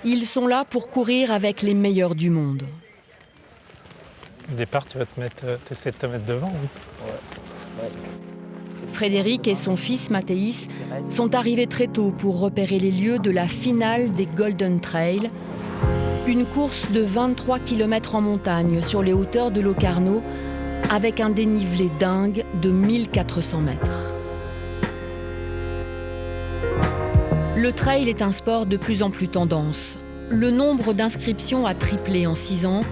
Ils sont là pour courir avec les meilleurs du monde. Au départ, tu essaies de te mettre devant. Oui. Ouais. Frédéric et son fils Mathéis sont arrivés très tôt pour repérer les lieux de la finale des Golden Trail, une course de 23 km en montagne sur les hauteurs de Locarno avec un dénivelé dingue de 1400 mètres. Le trail est un sport de plus en plus tendance. Le nombre d'inscriptions a triplé en 6 ans.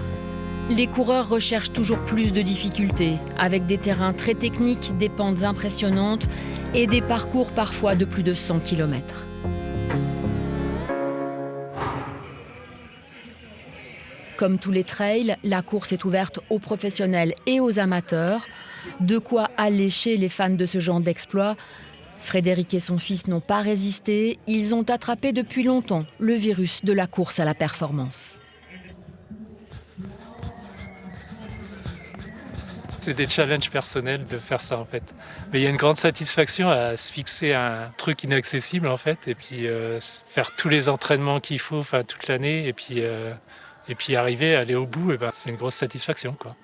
Les coureurs recherchent toujours plus de difficultés, avec des terrains très techniques, des pentes impressionnantes et des parcours parfois de plus de 100 km. Comme tous les trails, la course est ouverte aux professionnels et aux amateurs. De quoi allécher les fans de ce genre d'exploit. Frédéric et son fils n'ont pas résisté. Ils ont attrapé depuis longtemps le virus de la course à la performance. C'est des challenges personnels de faire ça en fait. Mais il y a une grande satisfaction à se fixer un truc inaccessible en fait, et puis faire tous les entraînements qu'il faut, toute l'année, et puis arriver à aller au bout, c'est une grosse satisfaction quoi.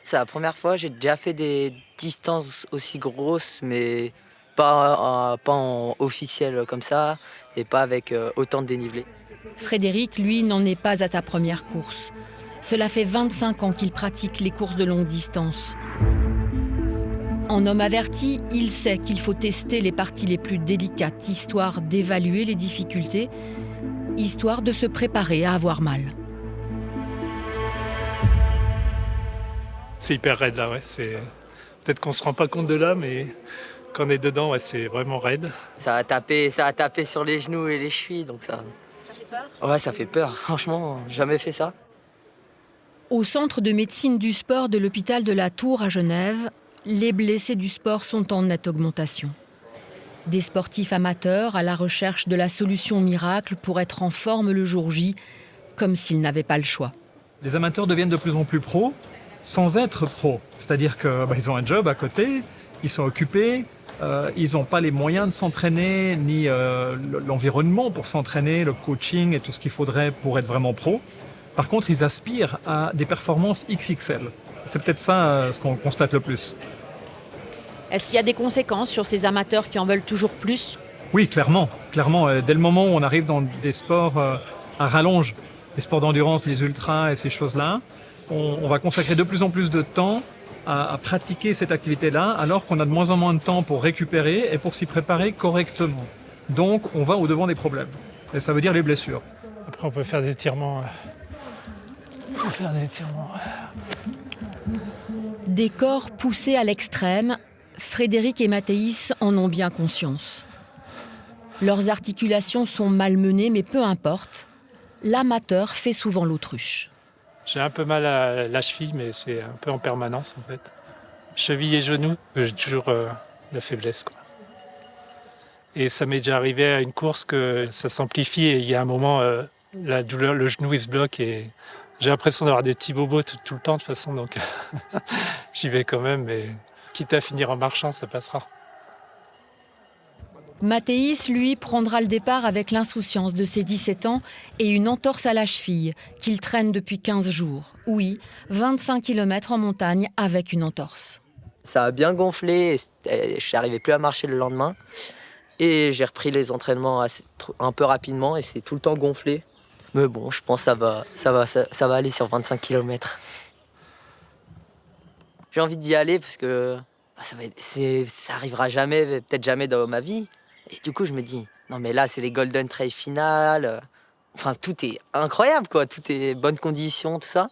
C'est la première fois, j'ai déjà fait des distances aussi grosses, mais pas en officiel comme ça, et pas avec autant de dénivelé. Frédéric, lui, n'en est pas à sa première course. Cela fait 25 ans qu'il pratique les courses de longue distance. En homme averti, il sait qu'il faut tester les parties les plus délicates, histoire d'évaluer les difficultés, histoire de se préparer à avoir mal. C'est hyper raide là, ouais. Peut-être qu'on se rend pas compte de là, mais quand on est dedans, ouais, c'est vraiment raide. Ça a tapé sur les genoux et les chevilles, donc ça... Ça fait peur ? Ouais, ça fait peur. Franchement, jamais fait ça. Au centre de médecine du sport de l'hôpital de la Tour à Genève, les blessés du sport sont en nette augmentation. Des sportifs amateurs à la recherche de la solution miracle pour être en forme le jour J, comme s'ils n'avaient pas le choix. Les amateurs deviennent de plus en plus pros sans être pros. C'est-à-dire qu'ils ont un job à côté, ils sont occupés, ils n'ont pas les moyens de s'entraîner, ni l'environnement pour s'entraîner, le coaching et tout ce qu'il faudrait pour être vraiment pro. Par contre, ils aspirent à des performances XXL. C'est peut-être ça ce qu'on constate le plus. Est-ce qu'il y a des conséquences sur ces amateurs qui en veulent toujours plus ? Oui, clairement. Dès le moment où on arrive dans des sports à rallonge, les sports d'endurance, les ultras et ces choses-là, on va consacrer de plus en plus de temps à pratiquer cette activité-là, alors qu'on a de moins en moins de temps pour récupérer et pour s'y préparer correctement. Donc, on va au-devant des problèmes. Et ça veut dire les blessures. Après, on peut faire des étirements. Des corps poussés à l'extrême, Frédéric et Mathéis en ont bien conscience. Leurs articulations sont malmenées, mais peu importe. L'amateur fait souvent l'autruche. J'ai un peu mal à la cheville, mais c'est un peu en permanence en fait. Cheville et genou, j'ai toujours la faiblesse quoi. Et ça m'est déjà arrivé à une course que ça s'amplifie et il y a un moment, la douleur, le genou il se bloque et j'ai l'impression d'avoir des petits bobos tout le temps de toute façon, donc j'y vais quand même, mais quitte à finir en marchant, ça passera. Mathéis, lui, prendra le départ avec l'insouciance de ses 17 ans et une entorse à la cheville qu'il traîne depuis 15 jours. Oui, 25 km en montagne avec une entorse. Ça a bien gonflé, et je n'arrivais plus à marcher le lendemain. Et j'ai repris les entraînements un peu rapidement et c'est tout le temps gonflé. Mais bon, je pense que ça va aller sur 25 km. J'ai envie d'y aller parce que ça arrivera jamais, peut-être jamais dans ma vie. Et du coup, je me dis, non mais là, c'est les Golden Trail finales. Enfin, tout est incroyable, quoi. Tout est bonnes conditions, tout ça.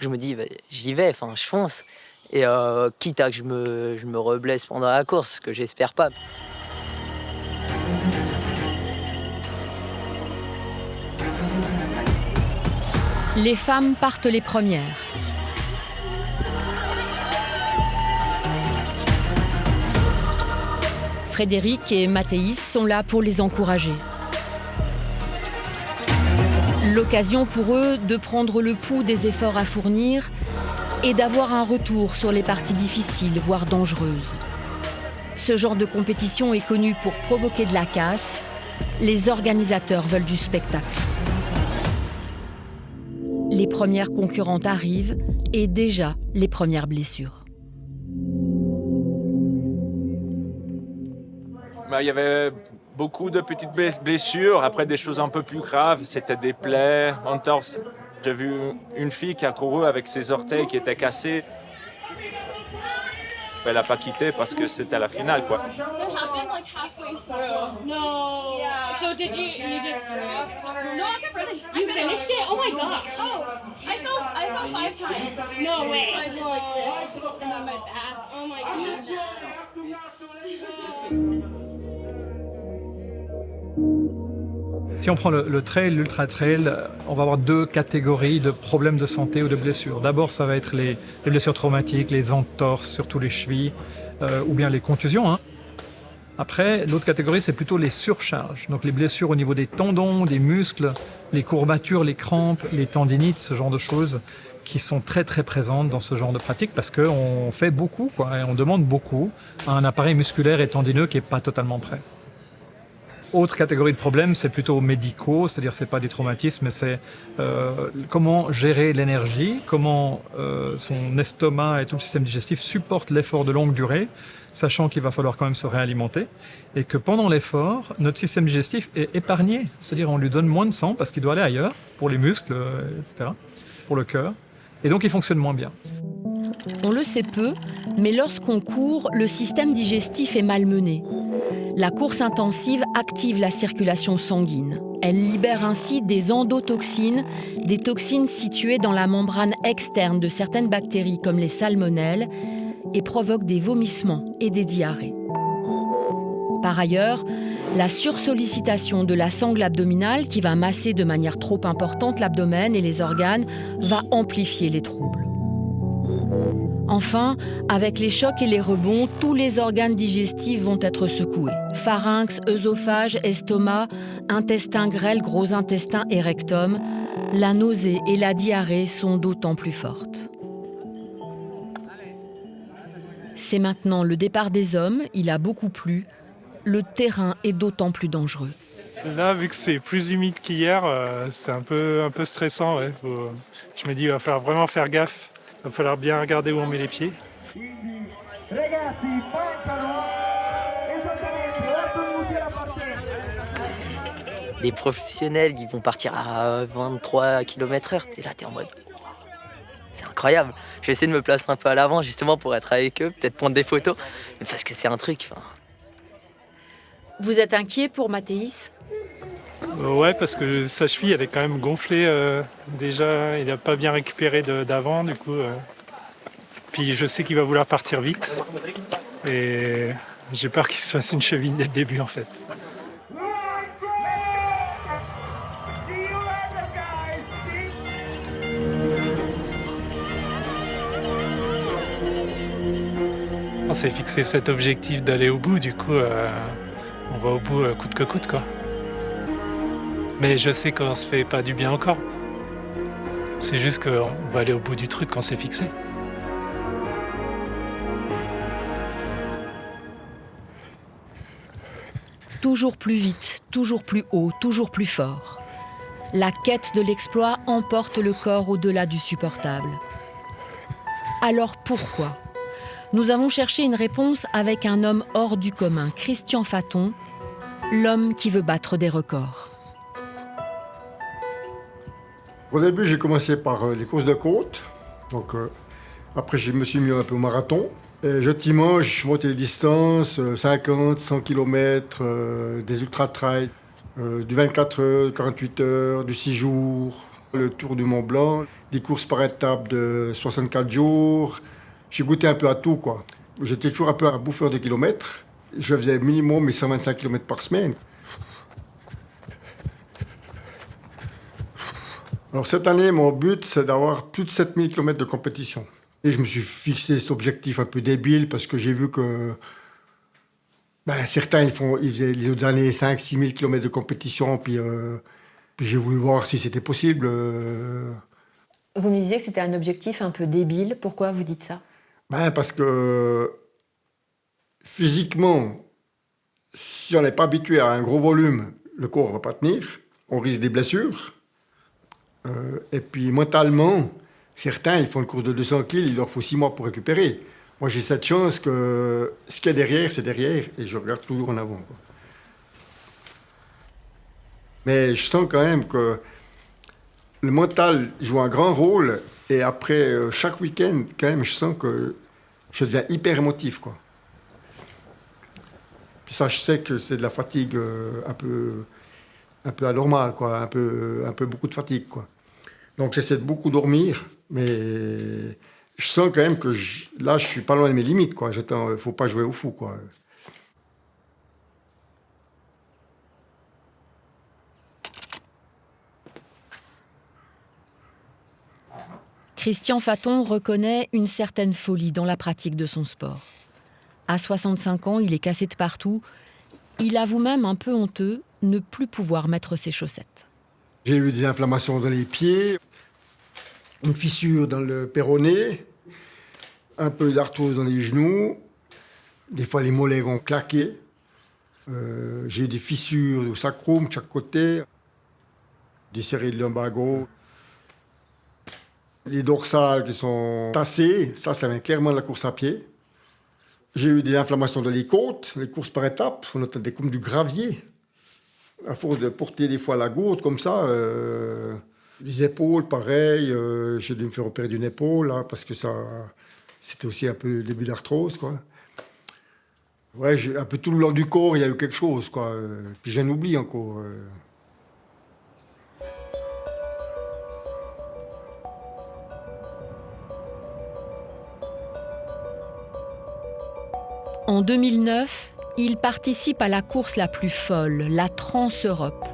Je me dis, j'y vais, je fonce. Et quitte à que je me reblesse pendant la course, ce que j'espère pas. Les femmes partent les premières. Frédéric et Mathéis sont là pour les encourager. L'occasion pour eux de prendre le pouls des efforts à fournir et d'avoir un retour sur les parties difficiles, voire dangereuses. Ce genre de compétition est connu pour provoquer de la casse. Les organisateurs veulent du spectacle. Les premières concurrentes arrivent et déjà les premières blessures. Il y avait beaucoup de petites blessures, après des choses un peu plus graves, c'était des plaies, entorses. J'ai vu une fille qui a couru avec ses orteils qui étaient cassés. Elle n'a pas quitté parce que c'était la finale, quoi. It happened like halfway through. No. Yeah. So did you just dropped? No, I kept running. You finished it? Oh my gosh. Oh, I fell 5 times. No way. So I did like this and then my back. Oh my goodness. Si on prend le trail, l'ultra trail, on va avoir 2 catégories de problèmes de santé ou de blessures. D'abord, ça va être les blessures traumatiques, les entorses, surtout les chevilles, ou bien les contusions, hein. Après, l'autre catégorie, c'est plutôt les surcharges. Donc les blessures au niveau des tendons, des muscles, les courbatures, les crampes, les tendinites, ce genre de choses qui sont très très présentes dans ce genre de pratique parce qu'on fait beaucoup, quoi, et on demande beaucoup à un appareil musculaire et tendineux qui n'est pas totalement prêt. Autre catégorie de problèmes, c'est plutôt médicaux, c'est-à-dire c'est pas des traumatismes, mais c'est comment gérer l'énergie, comment son estomac et tout le système digestif supportent l'effort de longue durée, sachant qu'il va falloir quand même se réalimenter, et que pendant l'effort, notre système digestif est épargné, c'est-à-dire on lui donne moins de sang parce qu'il doit aller ailleurs, pour les muscles, etc., pour le cœur, et donc il fonctionne moins bien. On le sait peu, mais lorsqu'on court, le système digestif est malmené. La course intensive active la circulation sanguine. Elle libère ainsi des endotoxines, des toxines situées dans la membrane externe de certaines bactéries comme les salmonelles, et provoque des vomissements et des diarrhées. Par ailleurs, la sursollicitation de la sangle abdominale, qui va masser de manière trop importante l'abdomen et les organes, va amplifier les troubles. Enfin, avec les chocs et les rebonds, tous les organes digestifs vont être secoués. Pharynx, œsophage, estomac, intestin grêle, gros intestin et rectum. La nausée et la diarrhée sont d'autant plus fortes. C'est maintenant le départ des hommes, il a beaucoup plu. Le terrain est d'autant plus dangereux. Là, vu que c'est plus humide qu'hier, c'est un peu stressant. Ouais. Je me dis, il va falloir vraiment faire gaffe. Il va falloir bien regarder où on met les pieds. Les professionnels qui vont partir à 23 km/h, t'es en mode... C'est incroyable. Je vais essayer de me placer un peu à l'avant, justement, pour être avec eux, peut-être prendre des photos. Mais parce que c'est un truc... Vous êtes inquiet pour Mathéis ? Ouais, parce que sa cheville, elle est quand même gonflée déjà. Il n'a pas bien récupéré d'avant, du coup. Puis je sais qu'il va vouloir partir vite. Et j'ai peur qu'il se fasse une cheville dès le début, en fait. On s'est fixé cet objectif d'aller au bout, du coup, on va au bout coûte que coûte, quoi. Mais je sais qu'on se fait pas du bien encore. C'est juste qu'on va aller au bout du truc qu'on s'est fixé. Toujours plus vite, toujours plus haut, toujours plus fort. La quête de l'exploit emporte le corps au-delà du supportable. Alors pourquoi ? Nous avons cherché une réponse avec un homme hors du commun, Christian Faton, l'homme qui veut battre des records. Au début, j'ai commencé par les courses de côte. Donc, après, je me suis mis un peu au marathon. Et gentiment, je suis monté les distances, 50, 100 km, des ultra-trails, du 24 heures, 48 heures, du 6 jours, le tour du Mont Blanc, des courses par étapes de 64 jours. J'ai goûté un peu à tout, quoi. J'étais toujours un peu un bouffeur de kilomètres. Je faisais minimum mes 125 km par semaine. Alors cette année, mon but, c'est d'avoir plus de 7000 km de compétition. Et je me suis fixé cet objectif un peu débile parce que j'ai vu que certains, ils faisaient les autres années 5-6 000 km de compétition. Puis j'ai voulu voir si c'était possible. Vous me disiez que c'était un objectif un peu débile. Pourquoi vous dites ça ? Parce que physiquement, si on n'est pas habitué à un gros volume, le corps ne va pas tenir. On risque des blessures. Et puis mentalement, certains, ils font une course de 200 kg, il leur faut 6 mois pour récupérer. Moi, j'ai cette chance que ce qu'il y a derrière, c'est derrière, et je regarde toujours en avant, quoi. Mais je sens quand même que le mental joue un grand rôle, et après chaque week-end, quand même, je sens que je deviens hyper émotif, quoi. Puis ça, je sais que c'est de la fatigue un peu anormale, quoi, un peu beaucoup de fatigue, quoi. Donc j'essaie de beaucoup dormir, mais je sens quand même que là, je suis pas loin de mes limites, quoi. Faut pas jouer au fou, quoi. Christian Faton reconnaît une certaine folie dans la pratique de son sport. À 65 ans, il est cassé de partout. Il avoue même un peu honteux ne plus pouvoir mettre ses chaussettes. J'ai eu des inflammations dans les pieds, une fissure dans le péroné, un peu d'arthrose dans les genoux. Des fois, les mollets ont claqué. J'ai eu des fissures au sacrum de chaque côté, des séries de lumbago. Les dorsales qui sont tassées, ça vient clairement de la course à pied. J'ai eu des inflammations dans les côtes, les courses par étapes, on entendait comme du gravier. À force de porter des fois la gourde comme ça, les épaules, pareil, j'ai dû me faire opérer d'une épaule, là, parce que c'était aussi un peu le début d'arthrose, quoi. Ouais, un peu tout le long du corps, il y a eu quelque chose, quoi. Puis j'en oublie encore. En 2009, il participe à la course la plus folle, la Trans-Europe.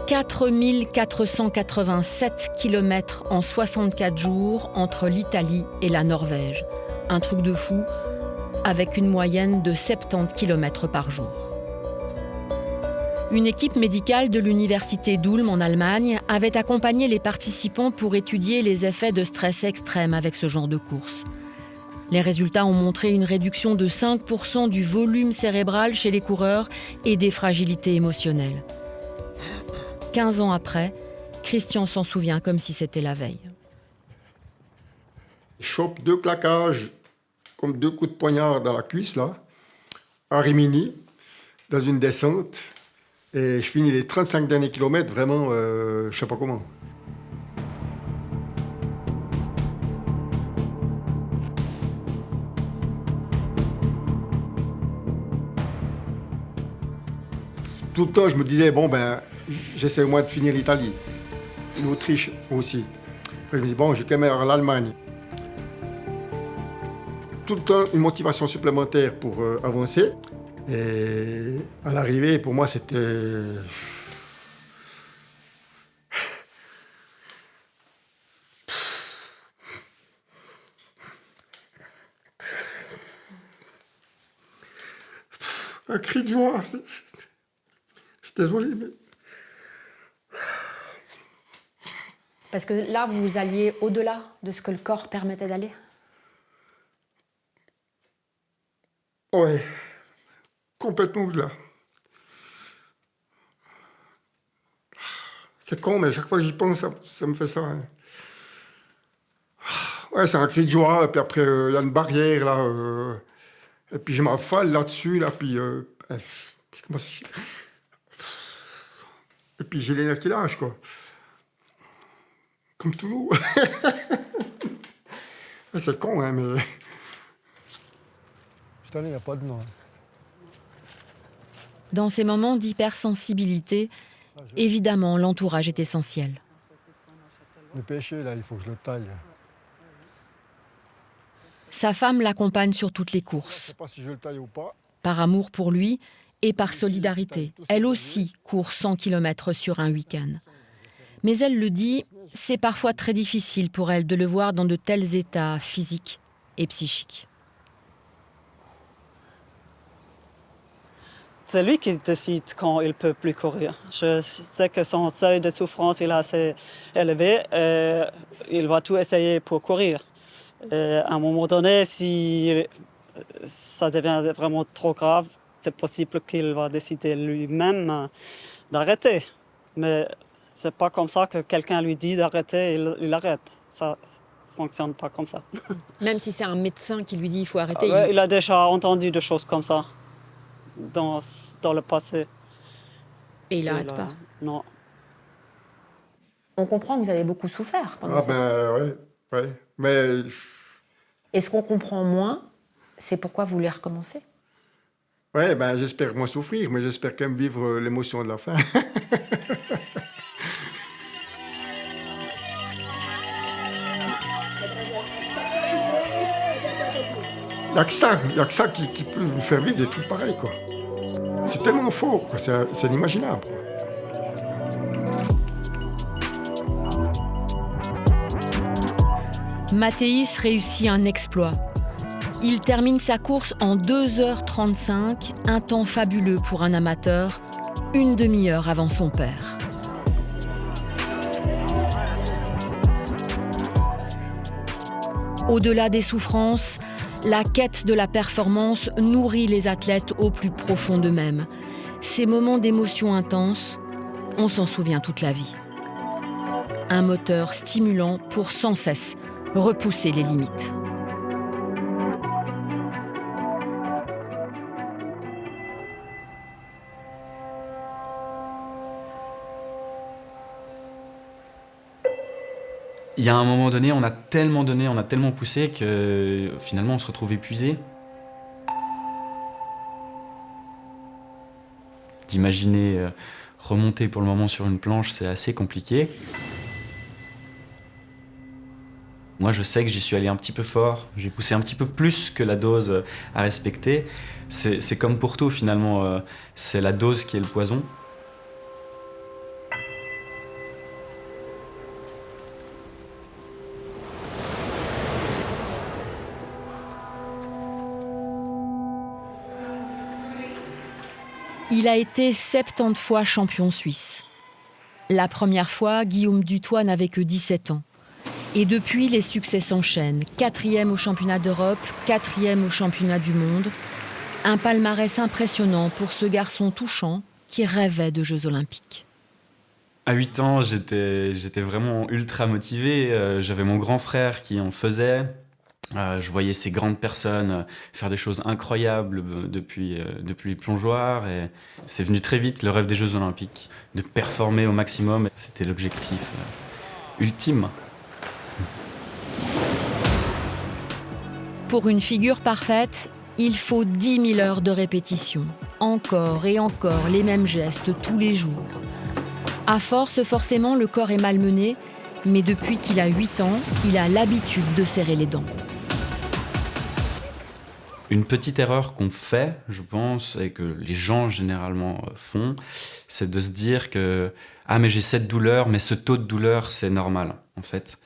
4487 km en 64 jours entre l'Italie et la Norvège. Un truc de fou, avec une moyenne de 70 km par jour. Une équipe médicale de l'université d'Ulm en Allemagne avait accompagné les participants pour étudier les effets de stress extrême avec ce genre de course. Les résultats ont montré une réduction de 5% du volume cérébral chez les coureurs et des fragilités émotionnelles. 15 ans après, Christian s'en souvient comme si c'était la veille. Je chope 2 claquages, comme 2 coups de poignard dans la cuisse, là, à Rimini, dans une descente. Et je finis les 35 derniers kilomètres, vraiment, je sais pas comment. Tout le temps, je me disais, bon, ben, j'essaie au moins de finir l'Italie. L'Autriche aussi. Après, je me dis, bon, j'ai quand même l'Allemagne. Tout le temps, une motivation supplémentaire pour avancer. Et à l'arrivée, pour moi, c'était... un cri de joie. Je suis désolé, mais... Parce que là, vous alliez au-delà de ce que le corps permettait d'aller? Ouais, complètement au-delà. C'est con, mais à chaque fois que j'y pense, ça me fait ça. Hein. Ouais, c'est un cri de joie, et puis après, il y a une barrière, là, et puis je m'affale là-dessus, là, puis... je commence à... Et puis j'ai les nerfs qui lâchent, quoi. Comme toujours. C'est con, hein, mais... Cette année, il n'y a pas de nom. Dans ces moments d'hypersensibilité, évidemment, l'entourage est essentiel. Le péché, là, il faut que je le taille. Sa femme l'accompagne sur toutes les Je ne courses. sais pas si je le taille ou pas. Par amour pour lui et par solidarité. Elle aussi court 100 km sur un week-end. Mais elle le dit, c'est parfois très difficile pour elle de le voir dans de tels états physiques et psychiques. C'est lui qui décide quand il ne peut plus courir. Je sais que son seuil de souffrance est assez élevé. Il va tout essayer pour courir. À un moment donné, si ça devient vraiment trop grave, c'est possible qu'il va décider lui-même d'arrêter. Mais C'est pas comme ça que quelqu'un lui dit d'arrêter, il arrête. Ça fonctionne pas comme ça. Même si c'est un médecin qui lui dit il faut arrêter. Ouais, il a déjà entendu des choses comme ça dans le passé. Et il n'arrête pas. Non. On comprend que vous avez beaucoup souffert pendant Ah cette ouais. Mais Et ce qu'on comprend moins, c'est pourquoi vous voulez recommencer. ouais, j'espère moins souffrir, mais j'espère quand même vivre l'émotion de la fin. Il n'y a que ça qui peut vous faire vivre des trucs pareils, quoi. C'est tellement fort, quoi. C'est inimaginable. Mathéis réussit un exploit. Il termine sa course en 2h35, un temps fabuleux pour un amateur, une demi-heure avant son père. Au-delà des souffrances, la quête de la performance nourrit les athlètes au plus profond d'eux-mêmes. Ces moments d'émotion intense, on s'en souvient toute la vie. Un moteur stimulant pour sans cesse repousser les limites. Il y a un moment donné, on a tellement poussé que finalement on se retrouve épuisé. D'imaginer remonter pour le moment sur une planche, c'est assez compliqué. Moi, je sais que j'y suis allé un petit peu fort, j'ai poussé un petit peu plus que la dose à respecter. C'est comme pour tout finalement, c'est la dose qui est le poison. Il a été 70 fois champion suisse. La première fois, Guillaume Dutoit n'avait que 17 ans. Et depuis, les succès s'enchaînent. 4e au championnat d'Europe, 4e au championnat du monde. Un palmarès impressionnant pour ce garçon touchant qui rêvait de Jeux Olympiques. À 8 ans, j'étais vraiment ultra motivé. J'avais mon grand frère qui en faisait. Je voyais ces grandes personnes faire des choses incroyables depuis les plongeoires. Et c'est venu très vite, le rêve des Jeux Olympiques, de performer au maximum. C'était l'objectif ultime. Pour une figure parfaite, il faut 10 000 heures de répétition. Encore et encore les mêmes gestes tous les jours. À force, forcément, le corps est malmené, mais depuis qu'il a 8 ans, il a l'habitude de serrer les dents. Une petite erreur qu'on fait, je pense, et que les gens généralement font, c'est de se dire que « Ah, mais j'ai cette douleur, mais ce taux de douleur, c'est normal, en fait. »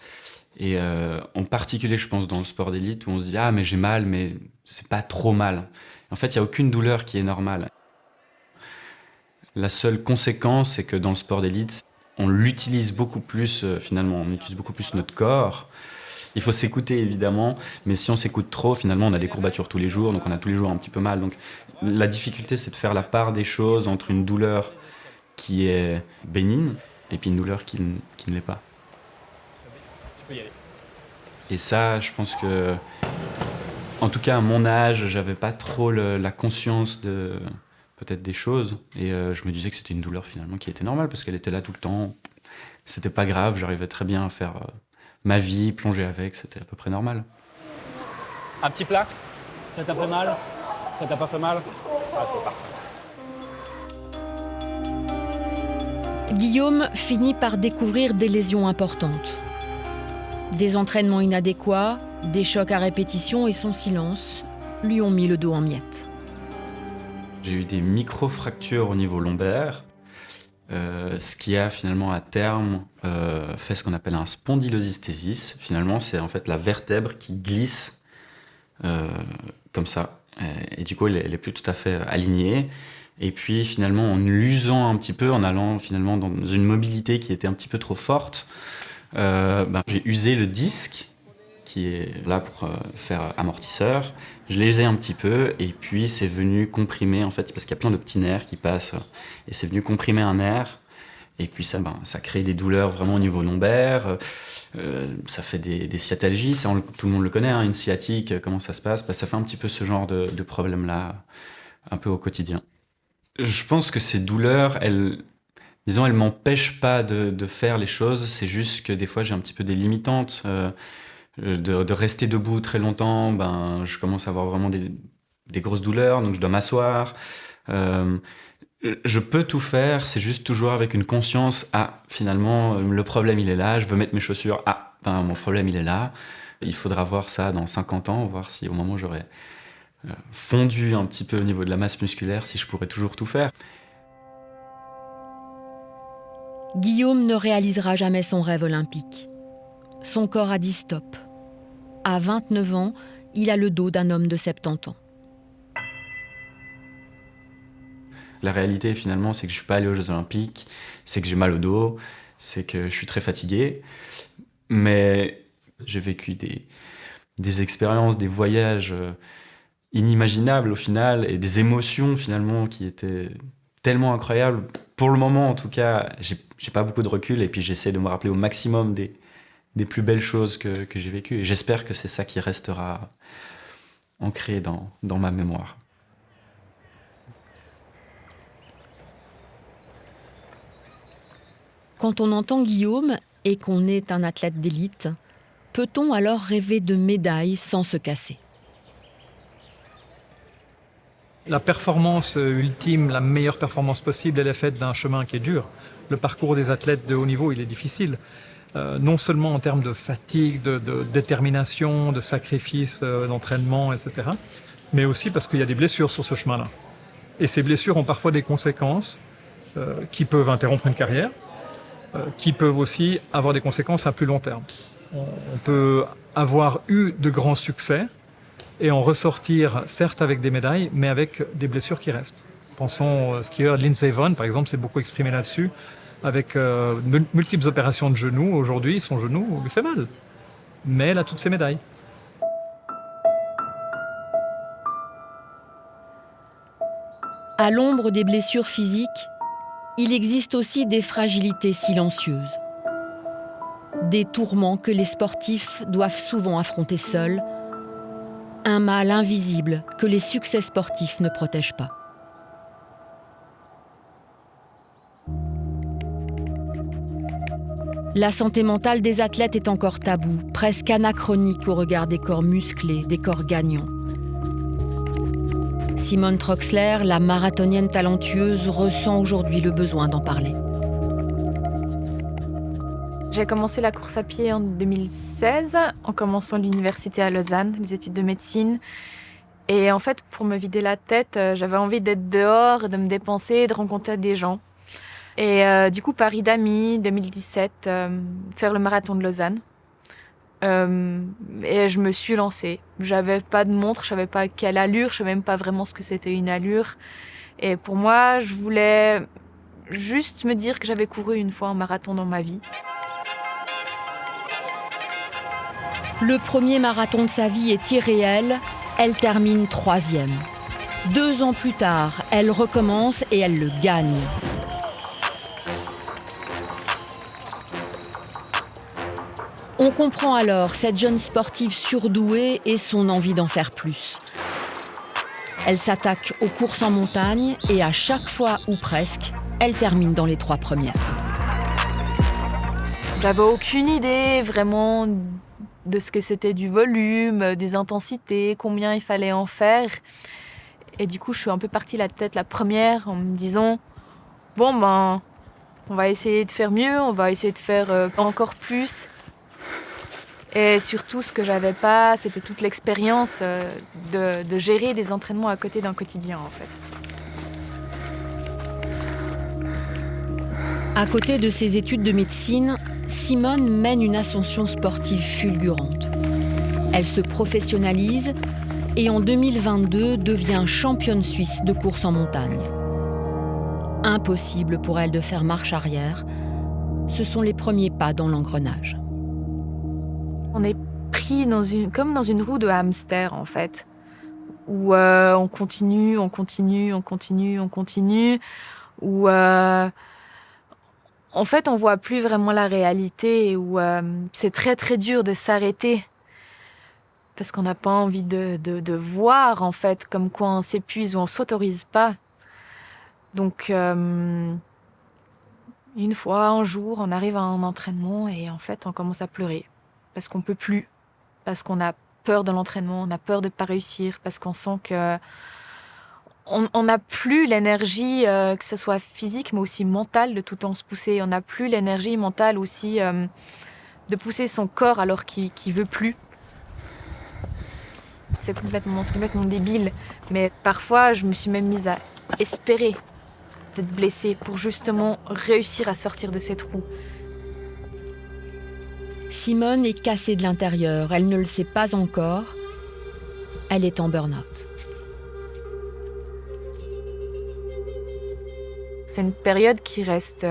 Et en particulier, je pense, dans le sport d'élite, où on se dit « Ah, mais j'ai mal, mais c'est pas trop mal. » En fait, il n'y a aucune douleur qui est normale. La seule conséquence, c'est que dans le sport d'élite, on l'utilise beaucoup plus, finalement, on utilise beaucoup plus notre corps. Il faut s'écouter, évidemment, mais si on s'écoute trop, finalement, on a des courbatures tous les jours, donc on a tous les jours un petit peu mal. Donc la difficulté, c'est de faire la part des choses entre une douleur qui est bénigne et puis une douleur qui ne l'est pas. Tu peux y aller. Et ça, je pense que, en tout cas à mon âge, j'avais pas trop la conscience de peut-être des choses. Et je me disais que c'était une douleur finalement qui était normale parce qu'elle était là tout le temps. C'était pas grave, j'arrivais très bien à faire ma vie, plonger avec, c'était à peu près normal. Un petit plat. Ça t'a fait mal? Ça t'a pas fait mal? Ah, parfait. Guillaume finit par découvrir des lésions importantes. Des entraînements inadéquats, des chocs à répétition et son silence lui ont mis le dos en miettes. J'ai eu des micro-fractures au niveau lombaire, ce qui a finalement à terme fait ce qu'on appelle un spondylosisthésis. Finalement, c'est en fait la vertèbre qui glisse comme ça. Et du coup, elle est plus tout à fait alignée. Et puis finalement, en l'usant un petit peu, en allant finalement dans une mobilité qui était un petit peu trop forte, j'ai usé le disque qui est là pour faire amortisseur. Je l'ai usé un petit peu et puis c'est venu comprimer en fait parce qu'il y a plein de petits nerfs qui passent et c'est venu comprimer un nerf Et puis ça crée des douleurs vraiment au niveau lombaire, ça fait des sciatalgies, tout le monde le connaît, hein, une sciatique, comment ça se passe, ça fait un petit peu ce genre de problème-là, un peu au quotidien. Je pense que ces douleurs, elles m'empêchent pas de faire les choses, c'est juste que des fois j'ai un petit peu des limitantes, de rester debout très longtemps, je commence à avoir vraiment des grosses douleurs, donc je dois m'asseoir. Je peux tout faire, c'est juste toujours avec une conscience, finalement, le problème il est là, je veux mettre mes chaussures, mon problème il est là, il faudra voir ça dans 50 ans, voir si au moment où j'aurai fondu un petit peu au niveau de la masse musculaire, si je pourrais toujours tout faire. Guillaume ne réalisera jamais son rêve olympique. Son corps a dit stop. À 29 ans, il a le dos d'un homme de 70 ans. La réalité, finalement, c'est que je suis pas allé aux Jeux Olympiques, c'est que j'ai mal au dos, c'est que je suis très fatigué. Mais j'ai vécu des expériences, des voyages inimaginables au final, et des émotions finalement qui étaient tellement incroyables. Pour le moment, en tout cas, j'ai pas beaucoup de recul, et puis j'essaie de me rappeler au maximum des plus belles choses que j'ai vécues. Et j'espère que c'est ça qui restera ancré dans ma mémoire. Quand on entend Guillaume et qu'on est un athlète d'élite, peut-on alors rêver de médailles sans se casser ? La performance ultime, la meilleure performance possible, elle est faite d'un chemin qui est dur. Le parcours des athlètes de haut niveau, il est difficile. Non seulement en termes de fatigue, de détermination, de sacrifice, d'entraînement, etc. Mais aussi parce qu'il y a des blessures sur ce chemin-là. Et ces blessures ont parfois des conséquences qui peuvent interrompre une carrière, qui peuvent aussi avoir des conséquences à plus long terme. On peut avoir eu de grands succès et en ressortir, certes avec des médailles, mais avec des blessures qui restent. Pensons au skieur Lindsey Vonn, par exemple, s'est beaucoup exprimé là-dessus, avec multiples opérations de genoux. Aujourd'hui, son genou lui fait mal, mais elle a toutes ses médailles. À l'ombre des blessures physiques, il existe aussi des fragilités silencieuses. Des tourments que les sportifs doivent souvent affronter seuls. Un mal invisible que les succès sportifs ne protègent pas. La santé mentale des athlètes est encore taboue, presque anachronique au regard des corps musclés, des corps gagnants. Simone Troxler, la marathonienne talentueuse, ressent aujourd'hui le besoin d'en parler. J'ai commencé la course à pied en 2016, en commençant l'université à Lausanne, les études de médecine. Et en fait, pour me vider la tête, j'avais envie d'être dehors, de me dépenser, de rencontrer des gens. Et du coup, Paris d'amis, 2017, faire le marathon de Lausanne. Et je me suis lancée. J'avais pas de montre, je savais pas quelle allure, je savais même pas vraiment ce que c'était une allure. Et pour moi, je voulais juste me dire que j'avais couru une fois un marathon dans ma vie. Le premier marathon de sa vie est irréel, elle termine 3e. 2 ans plus tard, elle recommence et elle le gagne. On comprend alors cette jeune sportive surdouée et son envie d'en faire plus. Elle s'attaque aux courses en montagne et à chaque fois, ou presque, elle termine dans les 3 premières. J'avais aucune idée vraiment de ce que c'était du volume, des intensités, combien il fallait en faire. Et du coup, je suis un peu partie la tête la première en me disant « Bon, on va essayer de faire mieux, on va essayer de faire encore plus. » Et surtout, ce que j'avais pas, c'était toute l'expérience de gérer des entraînements à côté d'un quotidien, en fait. À côté de ses études de médecine, Simone mène une ascension sportive fulgurante. Elle se professionnalise et en 2022 devient championne suisse de course en montagne. Impossible pour elle de faire marche arrière. Ce sont les premiers pas dans l'engrenage. On est pris comme dans une roue de hamster, en fait, où on continue, où en fait, on voit plus vraiment la réalité où c'est très très dur de s'arrêter parce qu'on n'a pas envie de voir en fait comme quoi on s'épuise ou on s'autorise pas. Donc une fois, un jour, on arrive à un entraînement et en fait on commence à pleurer parce qu'on peut plus, parce qu'on a peur de l'entraînement, on a peur de pas réussir, parce qu'on sent que on n'a plus l'énergie, que ce soit physique mais aussi mentale, de tout le temps se pousser. On n'a plus l'énergie mentale aussi de pousser son corps alors qu'il veut plus. C'est complètement débile. Mais parfois, je me suis même mise à espérer d'être blessée pour justement réussir à sortir de ces trous. Simone est cassée de l'intérieur. Elle ne le sait pas encore. Elle est en burn-out. C'est une période qui reste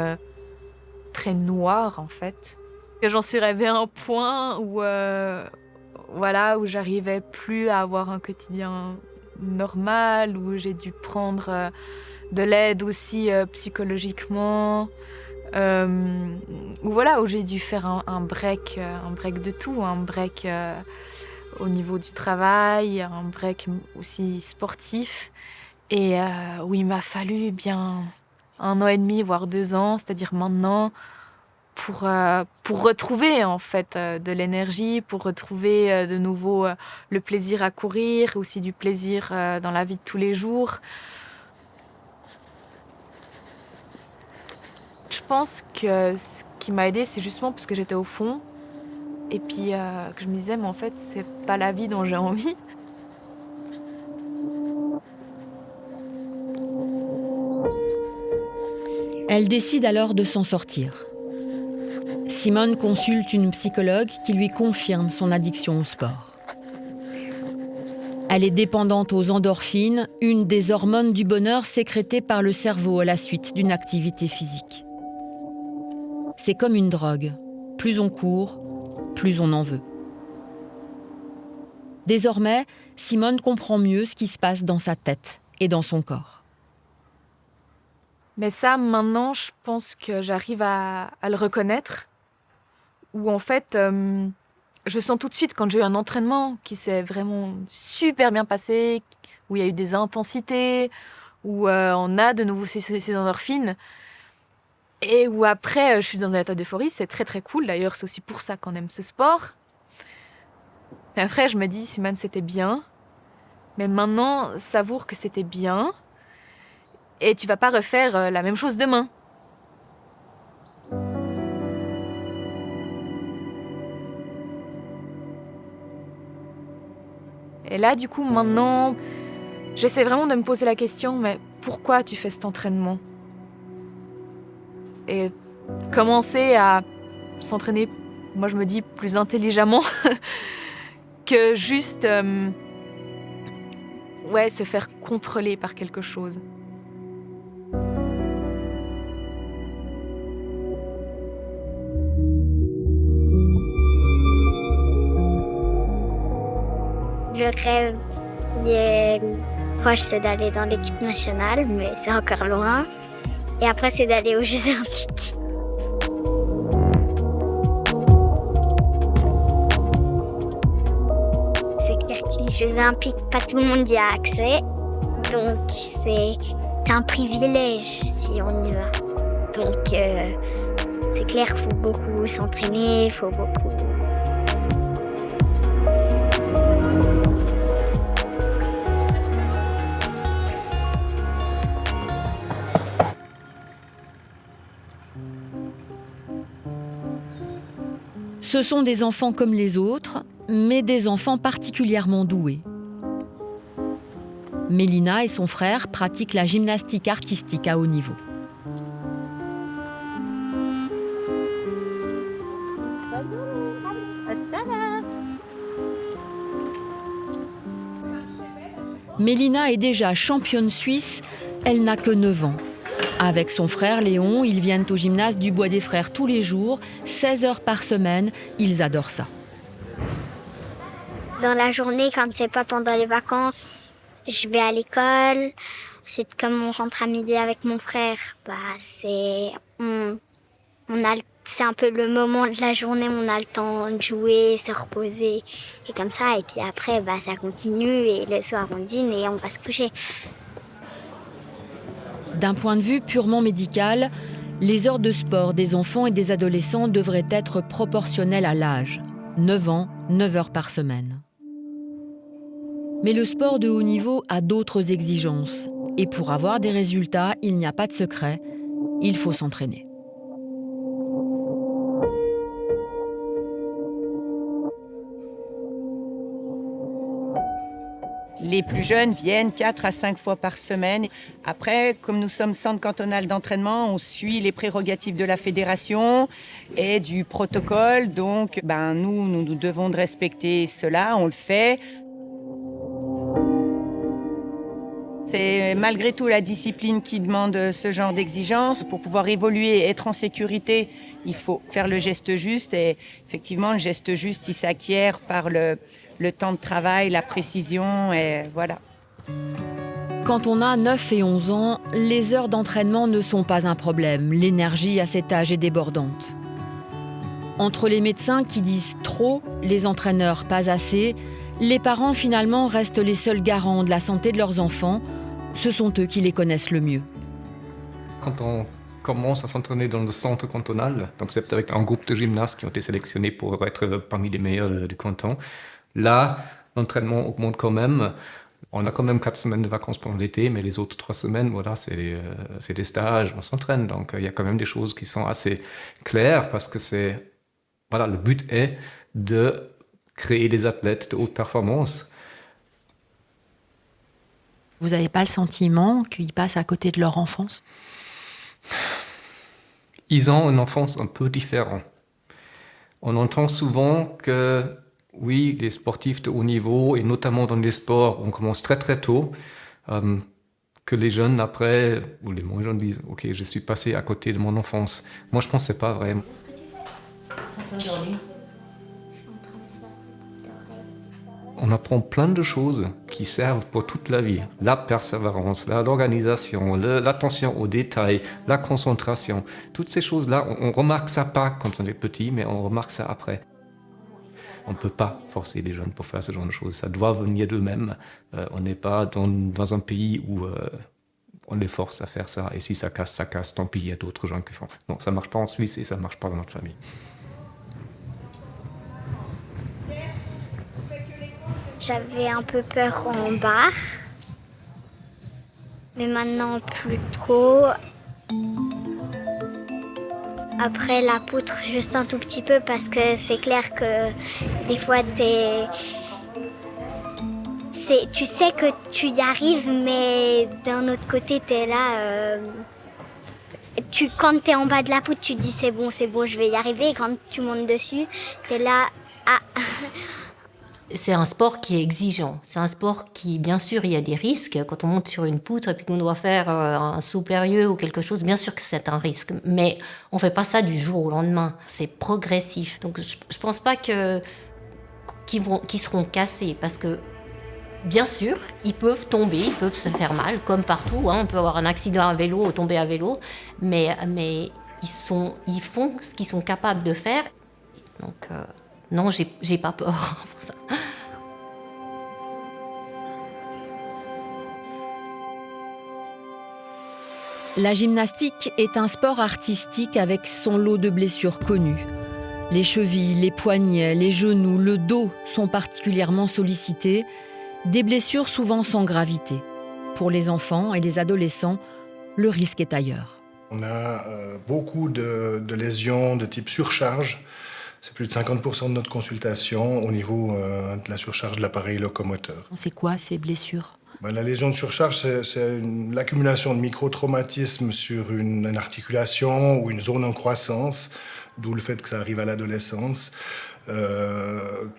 très noire, en fait. J'en suis arrivée à un point où j'arrivais plus à avoir un quotidien normal, où j'ai dû prendre de l'aide aussi psychologiquement, où j'ai dû faire un break de tout, un break au niveau du travail, un break aussi sportif, et où il m'a fallu bien 1 an et demi, voire 2 ans, c'est-à-dire maintenant, pour retrouver en fait de l'énergie, pour retrouver de nouveau le plaisir à courir, aussi du plaisir dans la vie de tous les jours. Je pense que ce qui m'a aidée, c'est justement parce que j'étais au fond et puis que je me disais, mais en fait, c'est pas la vie dont j'ai envie. Elle décide alors de s'en sortir. Simone consulte une psychologue qui lui confirme son addiction au sport. Elle est dépendante aux endorphines, une des hormones du bonheur sécrétées par le cerveau à la suite d'une activité physique. C'est comme une drogue. Plus on court, plus on en veut. Désormais, Simone comprend mieux ce qui se passe dans sa tête et dans son corps. Mais ça, maintenant, je pense que j'arrive à le reconnaître. Où en fait, je sens tout de suite quand j'ai eu un entraînement qui s'est vraiment super bien passé, où il y a eu des intensités, où on a de nouveau ces endorphines, et où après, je suis dans un état d'euphorie. C'est très très cool. D'ailleurs, c'est aussi pour ça qu'on aime ce sport. Mais après, je me dis, Simone, c'était bien. Mais maintenant, savoure que c'était bien. Et tu vas pas refaire la même chose demain. Et là, du coup, maintenant, j'essaie vraiment de me poser la question, mais pourquoi tu fais cet entraînement ? Et commencer à s'entraîner, moi je me dis, plus intelligemment que juste se faire contrôler par quelque chose. Le rêve qui est proche, c'est d'aller dans l'équipe nationale, mais c'est encore loin. Et après, c'est d'aller aux Jeux Olympiques. C'est clair que les Jeux Olympiques, pas tout le monde y a accès. Donc, c'est un privilège si on y va. Donc, c'est clair qu'il faut beaucoup s'entraîner, il faut beaucoup... Ce sont des enfants comme les autres, mais des enfants particulièrement doués. Mélina et son frère pratiquent la gymnastique artistique à haut niveau. Mélina est déjà championne suisse, elle n'a que 9 ans. Avec son frère Léon, ils viennent au gymnase du Bois des Frères tous les jours, 16 heures par semaine. Ils adorent ça. Dans la journée, comme c'est pas pendant les vacances, je vais à l'école. C'est comme on rentre à midi avec mon frère. On c'est un peu le moment de la journée où on a le temps de jouer, se reposer et comme ça. Et puis après, ça continue et le soir on dîne et on va se coucher. D'un point de vue purement médical, les heures de sport des enfants et des adolescents devraient être proportionnelles à l'âge. 9 ans, 9 heures par semaine. Mais le sport de haut niveau a d'autres exigences. Et pour avoir des résultats, il n'y a pas de secret, il faut s'entraîner. Les plus jeunes viennent 4 à 5 fois par semaine. Après, comme nous sommes centre cantonal d'entraînement, on suit les prérogatives de la fédération et du protocole. Donc, nous devons de respecter cela, on le fait. C'est malgré tout la discipline qui demande ce genre d'exigence. Pour pouvoir évoluer et être en sécurité, il faut faire le geste juste. Et effectivement, le geste juste, il s'acquiert par le temps de travail, la précision, et voilà. Quand on a 9 et 11 ans, les heures d'entraînement ne sont pas un problème. L'énergie à cet âge est débordante. Entre les médecins qui disent trop, les entraîneurs pas assez, les parents finalement restent les seuls garants de la santé de leurs enfants. Ce sont eux qui les connaissent le mieux. Quand on commence à s'entraîner dans le centre cantonal, donc c'est avec un groupe de gymnastes qui ont été sélectionnés pour être parmi les meilleurs du canton, là, l'entraînement augmente quand même. On a quand même 4 semaines de vacances pendant l'été, mais les autres 3 semaines, voilà, c'est des stages, on s'entraîne. Donc il y a quand même des choses qui sont assez claires parce que le but est de créer des athlètes de haute performance. Vous n'avez pas le sentiment qu'ils passent à côté de leur enfance ? Ils ont une enfance un peu différente. On entend souvent que, oui, les sportifs de haut niveau, et notamment dans les sports, on commence très très tôt, que les jeunes après, ou les moins jeunes disent « Ok, je suis passé à côté de mon enfance ». Moi, je pense que ce n'est pas vrai. On apprend plein de choses qui servent pour toute la vie. La persévérance, l'organisation, l'attention aux détails, la concentration. Toutes ces choses-là, on remarque ça pas quand on est petit, mais on remarque ça après. On ne peut pas forcer les jeunes pour faire ce genre de choses. Ça doit venir d'eux-mêmes. On n'est pas dans un pays où on les force à faire ça. Et si ça casse, tant pis, il y a d'autres gens qui font. Non, ça ne marche pas en Suisse et ça ne marche pas dans notre famille. J'avais un peu peur en barre, mais maintenant plus trop. Après la poutre, juste un tout petit peu parce que c'est clair que des fois tu sais que tu y arrives, mais d'un autre côté t'es là. Quand t'es en bas de la poutre, tu te dis c'est bon, je vais y arriver. Et quand tu montes dessus, t'es là. C'est un sport qui est exigeant. C'est un sport qui, bien sûr, il y a des risques. Quand on monte sur une poutre et puis qu'on doit faire un saut périlleux ou quelque chose, bien sûr que c'est un risque. Mais on ne fait pas ça du jour au lendemain. C'est progressif. Donc je ne pense pas qu'ils seront cassés parce que, bien sûr, ils peuvent tomber, ils peuvent se faire mal, comme partout. On peut avoir un accident à vélo ou tomber à vélo. Mais ils font ce qu'ils sont capables de faire. Donc... non, j'ai pas peur pour ça. La gymnastique est un sport artistique avec son lot de blessures connues. Les chevilles, les poignets, les genoux, le dos sont particulièrement sollicités, des blessures souvent sans gravité. Pour les enfants et les adolescents, le risque est ailleurs. On a beaucoup de lésions de type surcharge. C'est plus de 50% de notre consultation au niveau de la surcharge de l'appareil locomoteur. C'est quoi ces blessures ? La lésion de surcharge, c'est l'accumulation de micro-traumatismes sur une articulation ou une zone en croissance, d'où le fait que ça arrive à l'adolescence,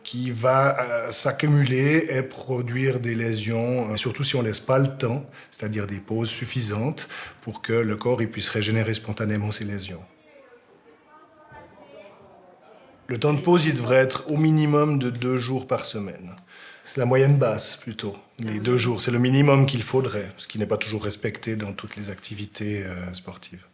qui va s'accumuler et produire des lésions, surtout si on ne laisse pas le temps, c'est-à-dire des pauses suffisantes pour que le corps puisse régénérer spontanément ces lésions. Le temps de pause, il devrait être au minimum de 2 jours par semaine. C'est la moyenne basse, plutôt. Les 2 jours, c'est le minimum qu'il faudrait, ce qui n'est pas toujours respecté dans toutes les activités sportives.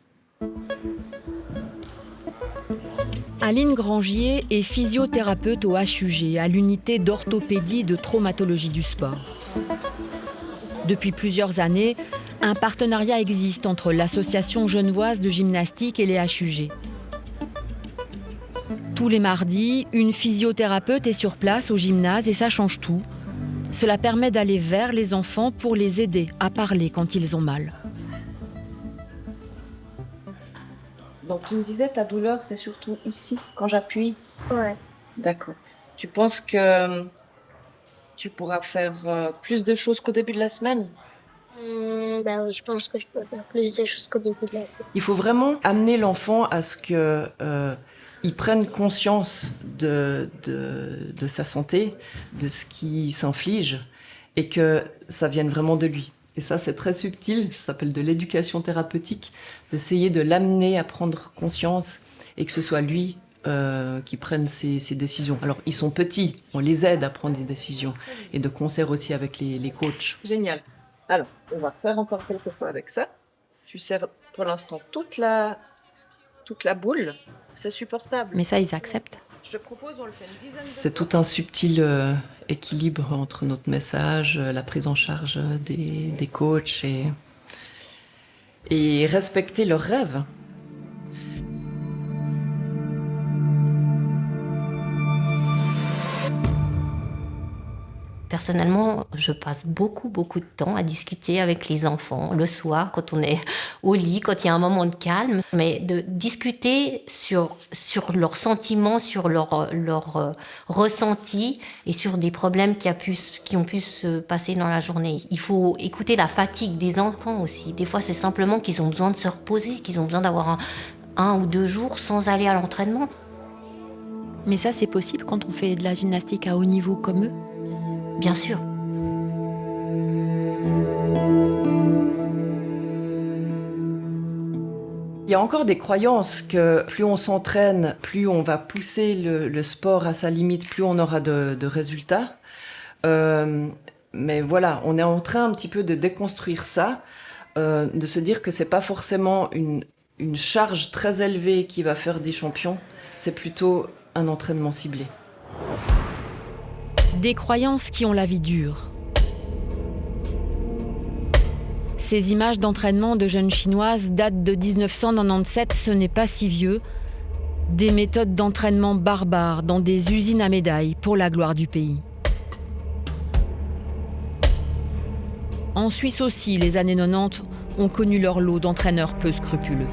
Aline Grangier est physiothérapeute au HUG, à l'unité d'orthopédie et de traumatologie du sport. Depuis plusieurs années, un partenariat existe entre l'Association genevoise de gymnastique et les HUG. Tous les mardis, une physiothérapeute est sur place au gymnase et ça change tout. Cela permet d'aller vers les enfants pour les aider à parler quand ils ont mal. Donc tu me disais, ta douleur, c'est surtout ici, quand j'appuie? Ouais. D'accord. Tu penses que tu pourras faire plus de choses qu'au début de la semaine? Bah oui, je pense que je peux faire plus de choses qu'au début de la semaine. Il faut vraiment amener l'enfant à ce que il prenne conscience de sa santé, de ce qui s'inflige, et que ça vienne vraiment de lui. Et ça, c'est très subtil, ça s'appelle de l'éducation thérapeutique, d'essayer de l'amener à prendre conscience et que ce soit lui qui prenne ses décisions. Alors, ils sont petits, on les aide à prendre des décisions, et de concert aussi avec les coachs. Génial. Alors, on va faire encore quelques fois avec ça. Tu serres pour l'instant toute la boule. C'est supportable. Mais ça, ils acceptent. Je te propose, on le fait une dizaine de fois. C'est tout un subtil équilibre entre notre message, la prise en charge des coachs et respecter leurs rêves. Personnellement, je passe beaucoup de temps à discuter avec les enfants le soir, quand on est au lit, quand il y a un moment de calme. Mais de discuter sur leurs sentiments, sur leur ressenti et sur des problèmes qui ont pu se passer dans la journée. Il faut écouter la fatigue des enfants aussi. Des fois, c'est simplement qu'ils ont besoin de se reposer, qu'ils ont besoin d'avoir un ou 2 jours sans aller à l'entraînement. Mais ça, c'est possible quand on fait de la gymnastique à haut niveau comme eux? Bien sûr. Il y a encore des croyances que plus on s'entraîne, plus on va pousser le sport à sa limite, plus on aura de résultats. Mais voilà, on est en train un petit peu de déconstruire ça, de se dire que c'est pas forcément une charge très élevée qui va faire des champions, c'est plutôt un entraînement ciblé. Des croyances qui ont la vie dure. Ces images d'entraînement de jeunes Chinoises datent de 1997, ce n'est pas si vieux. Des méthodes d'entraînement barbares dans des usines à médailles pour la gloire du pays. En Suisse aussi, les années 90 ont connu leur lot d'entraîneurs peu scrupuleux.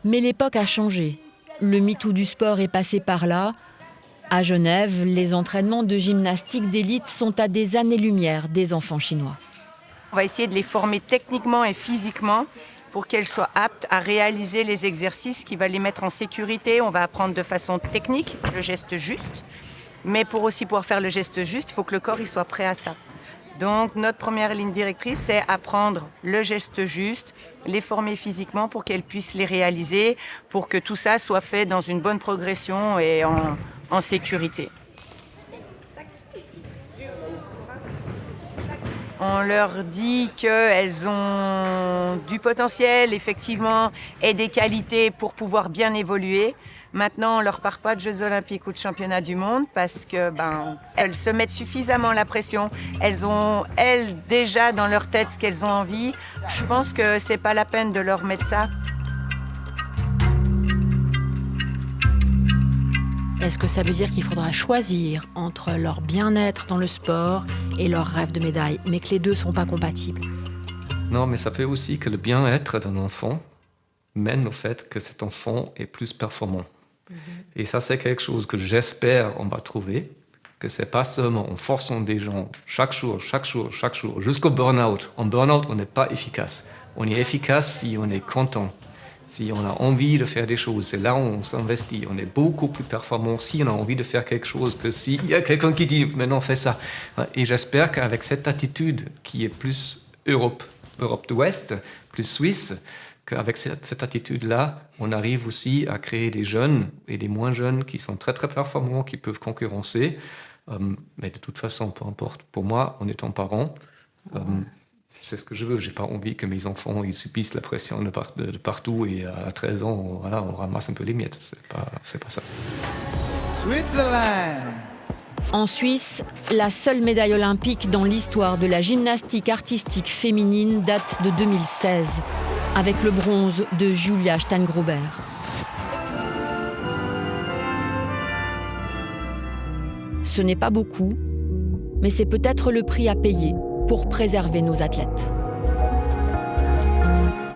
Mais l'époque a changé. Le MeToo du sport est passé par là. À Genève, les entraînements de gymnastique d'élite sont à des années-lumière des enfants chinois. On va essayer de les former techniquement et physiquement pour qu'elles soient aptes à réaliser les exercices qui vont les mettre en sécurité. On va apprendre de façon technique le geste juste. Mais pour aussi pouvoir faire le geste juste, il faut que le corps il soit prêt à ça. Donc notre première ligne directrice, c'est apprendre le geste juste, les former physiquement pour qu'elles puissent les réaliser, pour que tout ça soit fait dans une bonne progression et en sécurité. On leur dit qu'elles ont du potentiel, effectivement, et des qualités pour pouvoir bien évoluer. Maintenant, on ne leur part pas de Jeux Olympiques ou de Championnats du Monde parce que elles se mettent suffisamment la pression. Elles ont, déjà dans leur tête ce qu'elles ont envie. Je pense que c'est pas la peine de leur mettre ça. Est-ce que ça veut dire qu'il faudra choisir entre leur bien-être dans le sport et leur rêve de médaille, mais que les deux ne sont pas compatibles? Non, mais ça peut aussi que le bien-être d'un enfant mène au fait que cet enfant est plus performant. Et ça, c'est quelque chose que j'espère on va trouver, que c'est pas seulement en forçant des gens chaque jour, jusqu'au burn-out. En burn-out, on n'est pas efficace. On est efficace si on est content, si on a envie de faire des choses. C'est là où on s'investit. On est beaucoup plus performant si on a envie de faire quelque chose que s'il y a quelqu'un qui dit « maintenant fais ça ». Et j'espère qu'avec cette attitude qui est plus Europe de l'Ouest, plus Suisse, qu'avec cette attitude-là, on arrive aussi à créer des jeunes et des moins jeunes qui sont très très performants, qui peuvent concurrencer. Mais de toute façon, peu importe. Pour moi, en étant parent, C'est ce que je veux. J'ai pas envie que mes enfants ils subissent la pression de partout et à 13 ans, voilà, on ramasse un peu les miettes. C'est pas ça. Switzerland. En Suisse, la seule médaille olympique dans l'histoire de la gymnastique artistique féminine date de 2016, avec le bronze de Julia Steingruber. Ce n'est pas beaucoup, mais c'est peut-être le prix à payer pour préserver nos athlètes.